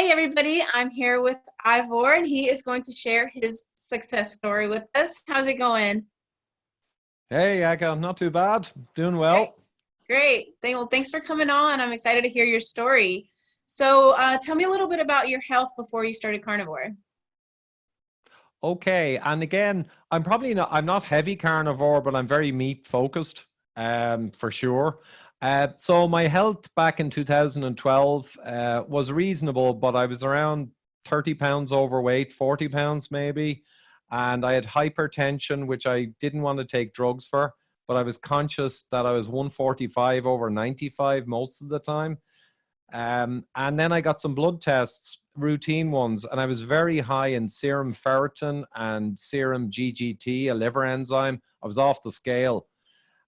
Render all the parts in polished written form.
Hey everybody, I'm here with Ivor and he is going to share his success story with us. How's it going? Hey, Aka, not too bad. Doing Great. well. Great. Well, thanks for coming on. I'm excited to hear your story. So tell me a little bit about your health before you started carnivore. Okay, and again, I'm not heavy carnivore, but I'm very meat focused, for sure. So my health back in 2012 was reasonable, but I was around 30 pounds overweight, 40 pounds maybe, and I had hypertension, which I didn't want to take drugs for, but I was conscious that I was 145 over 95 most of the time. And then I got some blood tests, routine ones, and I was very high in serum ferritin and serum GGT, a liver enzyme. I was off the scale,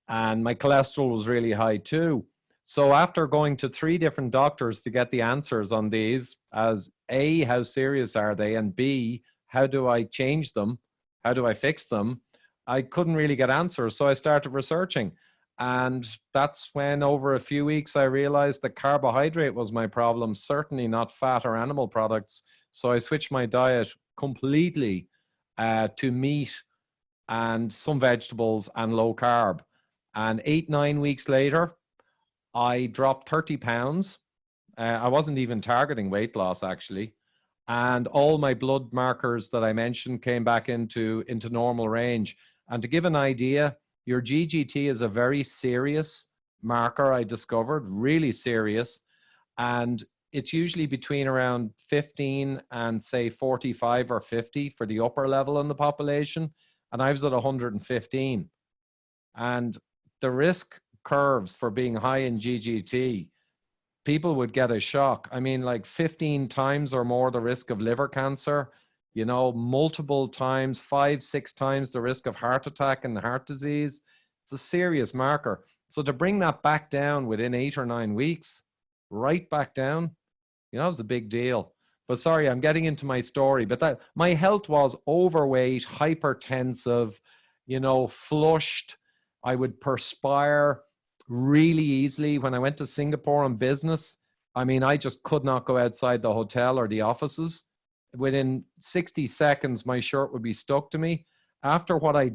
and my cholesterol was really high too. So after going to 3 different doctors to get the answers on these, as A, how serious are they, and B, how do I change them? How do I fix them? I couldn't really get answers, so I started researching. And that's when, over a few weeks, I realized that carbohydrate was my problem, certainly not fat or animal products. So I switched my diet completely to meat and some vegetables and low carb. And 8, 9 weeks later, I dropped 30 pounds. I wasn't even targeting weight loss, actually. And all my blood markers that I mentioned came back into normal range. And to give an idea, your GGT is a very serious marker, I discovered, really serious. And it's usually between around 15 and say 45 or 50 for the upper level in the population. And I was at 115. And the risk curves for being high in GGT, people would get a shock. I mean, like 15 times or more the risk of liver cancer, multiple times, 5, 6 times the risk of heart attack and heart disease. It's a serious marker. So to bring that back down within 8 or 9 weeks, right back down, it was a big deal. But sorry, I'm getting into my story, but that my health was overweight, hypertensive, flushed. I would perspire really easily. When I went to Singapore on business, I mean, I just could not go outside the hotel or the offices. Within 60 seconds, my shirt would be stuck to me. After what I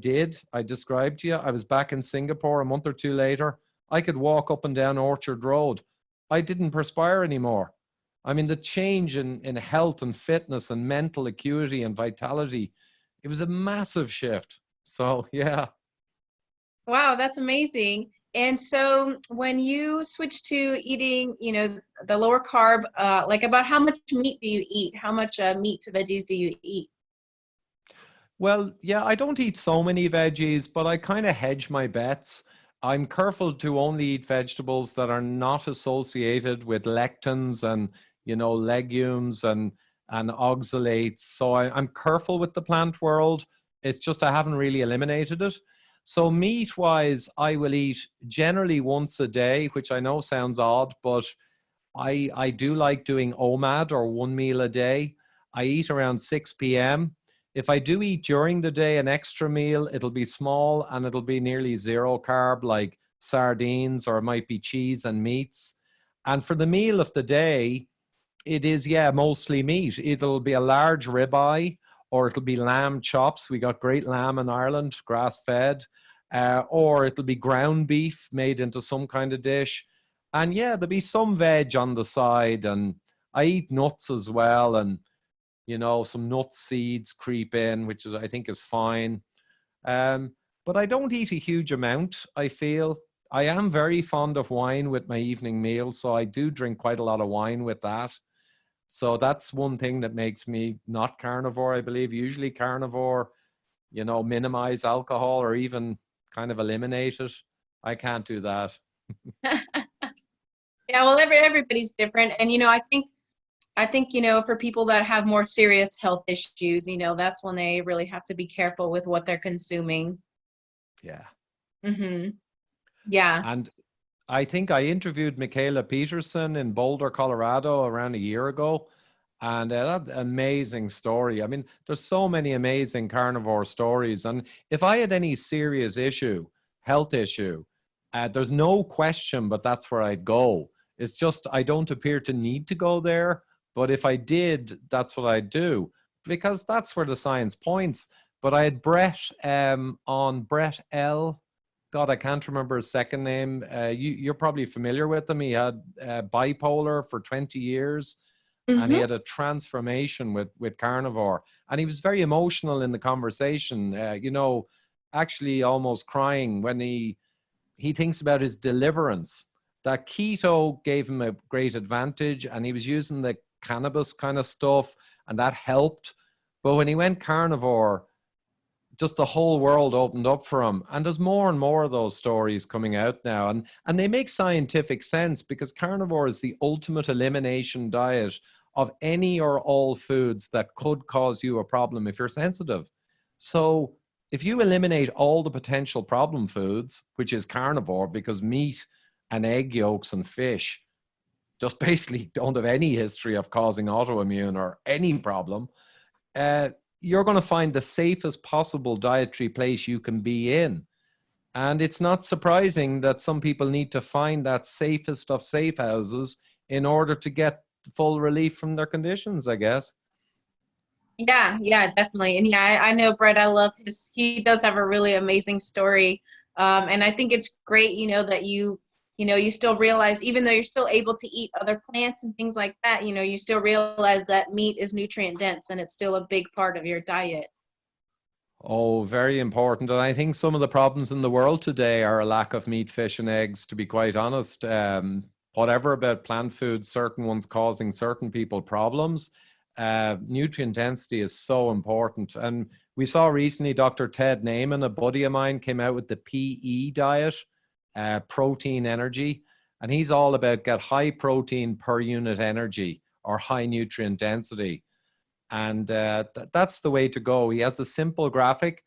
described to you, I was back in Singapore a month or two later. I could walk up and down Orchard Road. I didn't perspire anymore. I mean, the change in health and fitness and mental acuity and vitality, it was a massive shift. So, yeah. Wow, that's amazing. And so when you switch to eating, the lower carb, like about how much meat do you eat? How much meat to veggies do you eat? Well, yeah, I don't eat so many veggies, but I kind of hedge my bets. I'm careful to only eat vegetables that are not associated with lectins and, legumes and oxalates. So I'm careful with the plant world. It's just I haven't really eliminated it. So meat-wise, I will eat generally once a day, which I know sounds odd, but I do like doing OMAD, or 1 meal a day. I eat around 6 p.m. If I do eat during the day an extra meal, it'll be small and it'll be nearly zero carb, like sardines, or it might be cheese and meats. And for the meal of the day, it is, yeah, mostly meat. It'll be a large ribeye, or it'll be lamb chops. We got great lamb in Ireland, grass fed. Or it'll be ground beef made into some kind of dish. And yeah, there'll be some veg on the side. And I eat nuts as well. And some nut seeds creep in, which is, I think, is fine. Um, but I don't eat a huge amount, I feel. I am very fond of wine with my evening meal, so I do drink quite a lot of wine with that. So that's one thing that makes me not carnivore, I believe. Usually carnivore, minimize alcohol or even kind of eliminate it. I can't do that. Yeah, well, everybody's different. And, I think, for people that have more serious health issues, that's when they really have to be careful with what they're consuming. Yeah. Mm-hmm. Yeah. And I think I interviewed Michaela Peterson in Boulder, Colorado around a year ago. And that amazing story. I mean, there's so many amazing carnivore stories. And if I had any serious issue, health issue, there's no question, but that's where I'd go. It's just I don't appear to need to go there, But if I did, that's what I'd do, because that's where the science points. But I had Brett on Brett L. God, I can't remember his second name. You're probably familiar with him. He had bipolar for 20 years, and he Mm-hmm. had a transformation with carnivore. And he was very emotional in the conversation, actually almost crying when he thinks about his deliverance. That keto gave him a great advantage, and he was using the cannabis kind of stuff, and that helped. But when he went carnivore, just the whole world opened up for him. And there's more and more of those stories coming out now. And they make scientific sense, because carnivore is the ultimate elimination diet of any or all foods that could cause you a problem if you're sensitive. So if you eliminate all the potential problem foods, which is carnivore, because meat and egg yolks and fish just basically don't have any history of causing autoimmune or any problem, you're going to find the safest possible dietary place you can be in. And it's not surprising that some people need to find that safest of safe houses in order to get full relief from their conditions, I guess. Yeah, yeah, definitely. And yeah, I know Brett, I love he does have a really amazing story. And I think it's great, that you still realize, even though you're still able to eat other plants and things like that, you still realize that meat is nutrient dense and it's still a big part of your diet. Oh, very important. And I think some of the problems in the world today are a lack of meat, fish, and eggs, to be quite honest. Whatever about plant foods, certain ones causing certain people problems. Nutrient density is so important. And we saw recently Dr. Ted Naiman, a buddy of mine, came out with the PE diet, protein energy. And he's all about get high protein per unit energy, or high nutrient density. And that's the way to go. He has a simple graphic,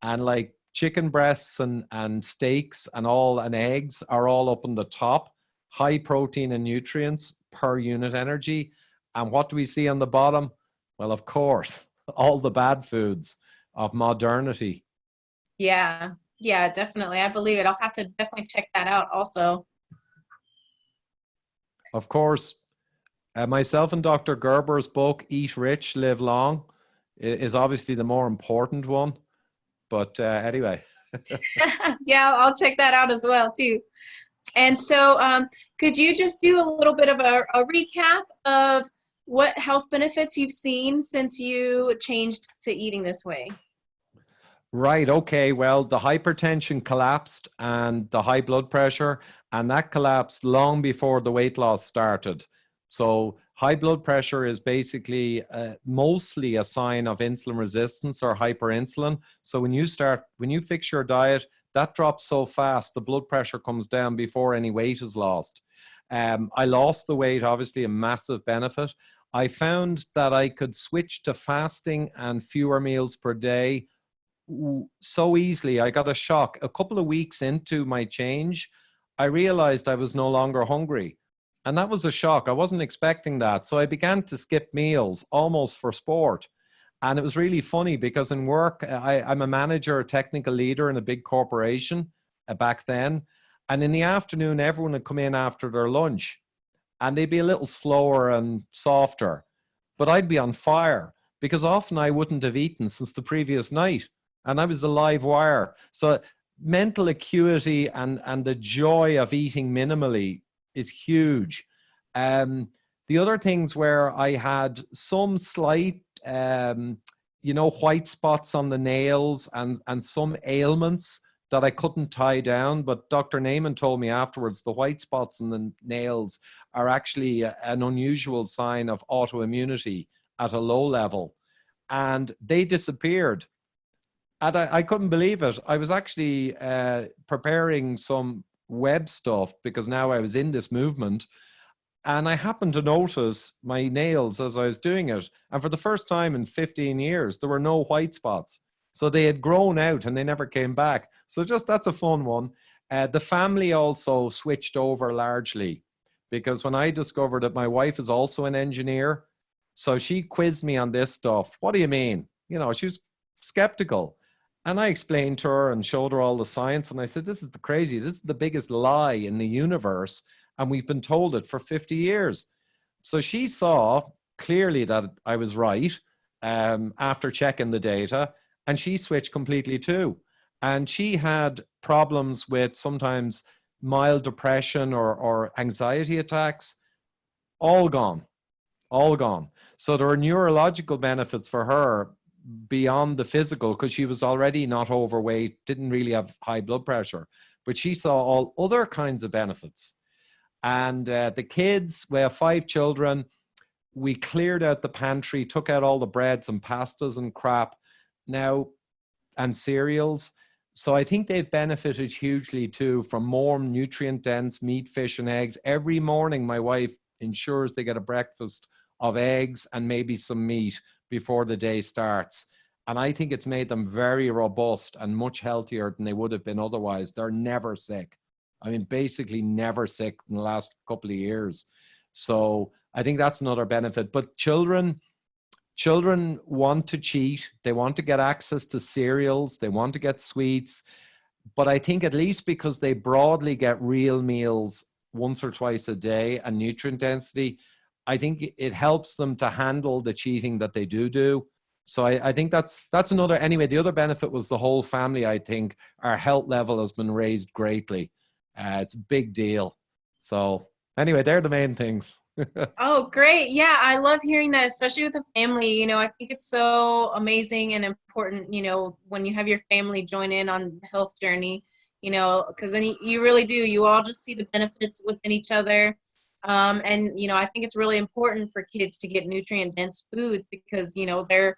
and like chicken breasts and steaks and eggs are all up on the top, high protein and nutrients per unit energy. And what do we see on the bottom? Well, of course, all the bad foods of modernity. Yeah, yeah, definitely. I believe it. I'll have to definitely check that out also. Of course, myself and Dr. Gerber's book, Eat Rich, Live Long, is obviously the more important one. But anyway. Yeah, I'll check that out as well too. And so could you just do a little bit of a recap of what health benefits you've seen since you changed to eating this way? Right. Okay. Well, the hypertension collapsed and the high blood pressure, and that collapsed long before the weight loss started. So high blood pressure is basically mostly a sign of insulin resistance or hyperinsulin. So when you fix your diet, that drops so fast, the blood pressure comes down before any weight is lost. I lost the weight, obviously a massive benefit. I found that I could switch to fasting and fewer meals per day so easily. I got a shock. A couple of weeks into my change, I realized I was no longer hungry. And that was a shock. I wasn't expecting that. So I began to skip meals almost for sport. And it was really funny because in work, I'm a manager, a technical leader in a big corporation back then. And in the afternoon, everyone would come in after their lunch and they'd be a little slower and softer. But I'd be on fire because often I wouldn't have eaten since the previous night. And I was a live wire. So mental acuity and the joy of eating minimally is huge. The other things where I had some slight, white spots on the nails and some ailments that I couldn't tie down. But Dr. Naiman told me afterwards the white spots in the nails are actually an unusual sign of autoimmunity at a low level. And they disappeared. And I couldn't believe it. I was actually preparing some web stuff because now I was in this movement. And I happened to notice my nails as I was doing it. And for the first time in 15 years, there were no white spots. So they had grown out and they never came back. So that's a fun one. The family also switched over largely because when I discovered that my wife is also an engineer, so she quizzed me on this stuff. What do you mean? She was skeptical. And I explained to her and showed her all the science. And I said, this is the biggest lie in the universe. And we've been told it for 50 years. So she saw clearly that I was right after checking the data, and she switched completely too. And she had problems with sometimes mild depression or anxiety attacks, all gone, all gone. So there were neurological benefits for her beyond the physical, because she was already not overweight, didn't really have high blood pressure, but she saw all other kinds of benefits. And the kids, we have 5 children. We cleared out the pantry, took out all the breads and pastas and crap now, and cereals. So I think they've benefited hugely too from more nutrient dense meat, fish, and eggs. Every morning, my wife ensures they get a breakfast of eggs and maybe some meat before the day starts. And I think it's made them very robust and much healthier than they would have been otherwise. They're never sick. I mean, basically never sick in the last couple of years. So I think that's another benefit. But children want to cheat. They want to get access to cereals. They want to get sweets. But I think at least because they broadly get real meals once or twice a day and nutrient density, I think it helps them to handle the cheating that they do. So I think that's another, anyway, the other benefit was the whole family. I think our health level has been raised greatly. It's a big deal. So anyway, they're the main things. Oh, great. Yeah, I love hearing that, especially with the family. You know, I think it's so amazing and important, you know, when you have your family join in on the health journey, you know, because then you really do. You all just see the benefits within each other. And, you know, I think it's really important for kids to get nutrient-dense foods because, you know, they're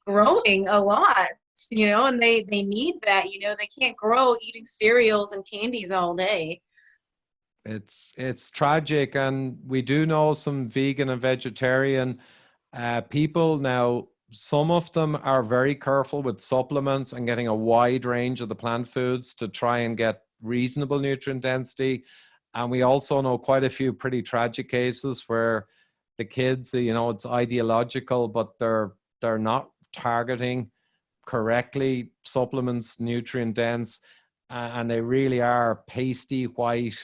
growing a lot, you know, and they need that. You know, they can't grow eating cereals and candies all day. It's tragic, and we do know some vegan and vegetarian people now. Some of them are very careful with supplements and getting a wide range of the plant foods to try and get reasonable nutrient density. And we also know quite a few pretty tragic cases where the kids, you know, it's ideological, but they're not targeting correctly supplements, nutrient dense, and they really are pasty white.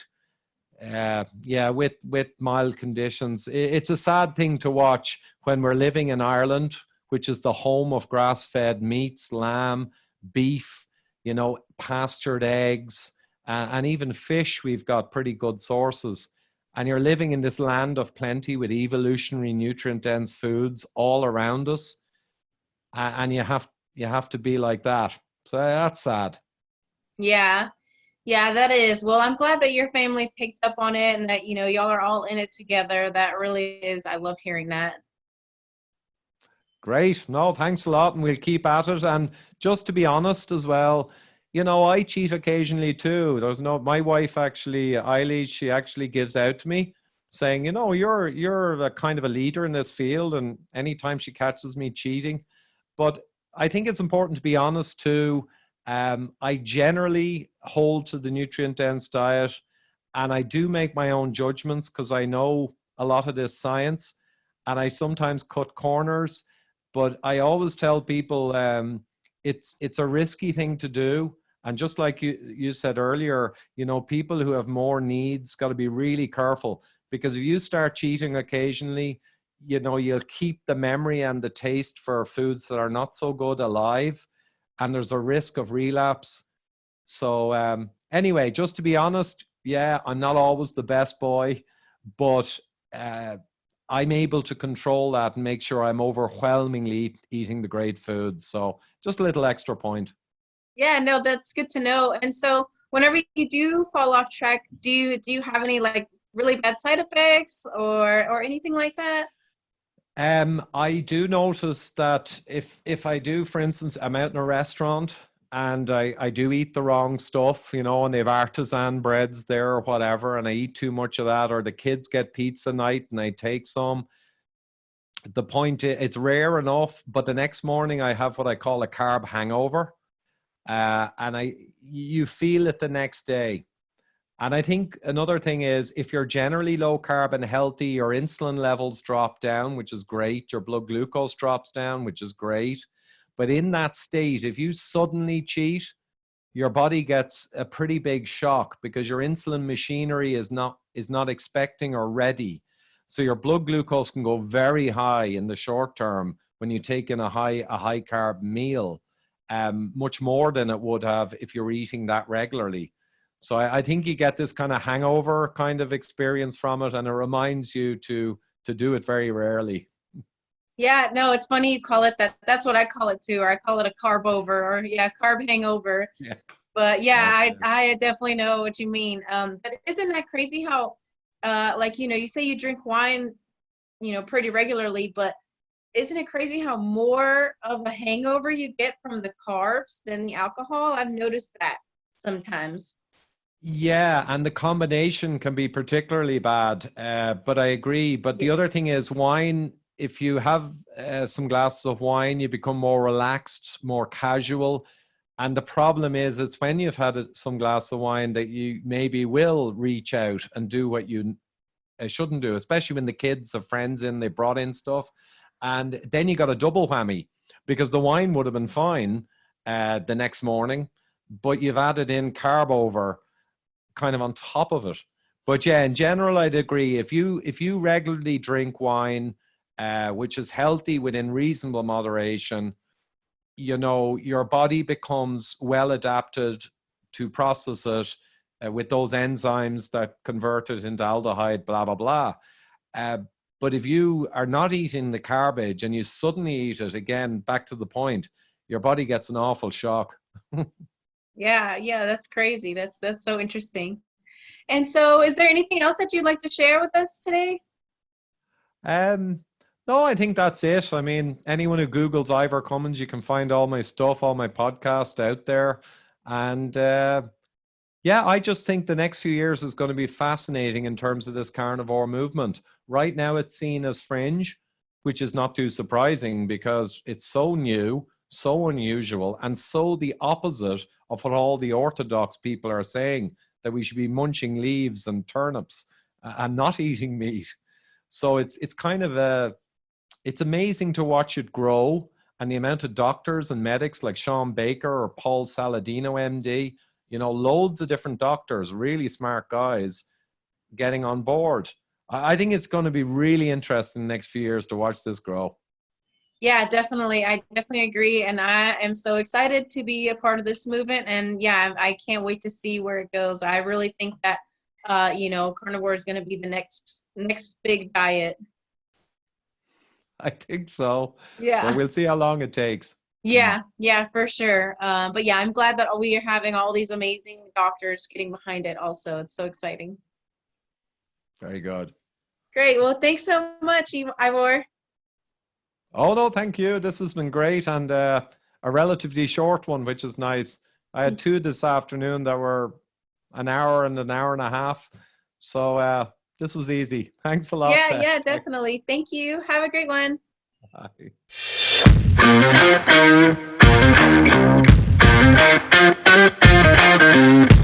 Yeah, with mild conditions. It's a sad thing to watch when we're living in Ireland, which is the home of grass-fed meats, lamb, beef, you know, pastured eggs, and even fish. We've got pretty good sources. And you're living in this land of plenty with evolutionary nutrient-dense foods all around us, and you have to be like that. So that's sad. Yeah. Yeah, that is. Well, I'm glad that your family picked up on it and that, you know, y'all are all in it together. That really is. I love hearing that. Great. No, thanks a lot. And we'll keep at it. And just to be honest as well, you know, I cheat occasionally too. My wife actually, Eilidh, she actually gives out to me saying, you know, you're a kind of a leader in this field. And anytime she catches me cheating, but I think it's important to be honest too. I generally hold to the nutrient dense diet, and I do make my own judgments because I know a lot of this science, and I sometimes cut corners. But I always tell people it's a risky thing to do. And just like you said earlier, you know, people who have more needs got to be really careful, because if you start cheating occasionally, you know, you'll keep the memory and the taste for foods that are not so good alive, and there's a risk of relapse. So anyway, just to be honest, yeah, I'm not always the best boy, but I'm able to control that and make sure I'm overwhelmingly eating the great foods. So just a little extra point. Yeah, no, that's good to know. And so whenever you do fall off track, do you have any like really bad side effects or anything like that? I do notice that if I do, for instance, I'm out in a restaurant and I do eat the wrong stuff, you know, and they have artisan breads there or whatever, and I eat too much of that, or the kids get pizza night and I take some. The point is, it's rare enough, but the next morning I have what I call a carb hangover, and you feel it the next day. And I think another thing is, if you're generally low carb and healthy, your insulin levels drop down, which is great. Your blood glucose drops down, which is great. But in that state, if you suddenly cheat, your body gets a pretty big shock because your insulin machinery is not expecting or ready. So your blood glucose can go very high in the short term when you take in a high carb meal, much more than it would have if you're eating that regularly. So I think you get this kind of hangover kind of experience from it, and it reminds you to do it very rarely. Yeah, no, it's funny you call it that. That's what I call it too, or I call it a carb over, or carb hangover. Yeah. But yeah, Okay. I definitely know what you mean. But isn't that crazy how, like, you say you drink wine, pretty regularly, but isn't it crazy how more of a hangover you get from the carbs than the alcohol? I've noticed that sometimes. Yeah, and the combination can be particularly bad, but I agree. But the Yeah. other thing is wine, if you have some glasses of wine, you become more relaxed, more casual. And the problem is, it's when you've had some glass of wine that you maybe will reach out and do what you shouldn't do, especially when the kids have friends in, they brought in stuff. And then you got a double whammy because the wine would have been fine the next morning, but you've added in carb over kind of on top of it. But yeah, in general, I'd agree. If you regularly drink wine, which is healthy within reasonable moderation, your body becomes well adapted to process it with those enzymes that convert it into aldehyde, blah, blah, blah. But if you are not eating the garbage and you suddenly eat it, again, back to the point, your body gets an awful shock. Yeah, that's crazy. That's so interesting. And so is there anything else that you'd like to share with us today? No, I think that's it. I mean, anyone who Googles Ivor Cummins, you can find all my stuff, all my podcasts out there. And yeah, I just think the next few years is going to be fascinating in terms of this carnivore movement. Right now, it's seen as fringe, which is not too surprising because it's so new, so unusual, and so the opposite of what all the orthodox people are saying, that we should be munching leaves and turnips and not eating meat. So it's kind of it's amazing to watch it grow, and the amount of doctors and medics like Sean Baker or Paul Saladino, MD, loads of different doctors, really smart guys getting on board. I think it's going to be really interesting the next few years to watch this grow. Yeah, definitely. I definitely agree. And I am so excited to be a part of this movement. And yeah, I can't wait to see where it goes. I really think that, carnivore is going to be the next big diet. I think so. But Yeah. we'll see how long it takes. Yeah, for sure. But yeah, I'm glad that we are having all these amazing doctors getting behind it also. It's so exciting. Very good. Great. Well, thanks so much, Ivor. Oh, no, thank you. This has been great, and a relatively short one, which is nice. I had two this afternoon that were an hour and a half. So this was easy. Thanks a lot. Yeah, definitely. Thank you. Have a great one. Bye.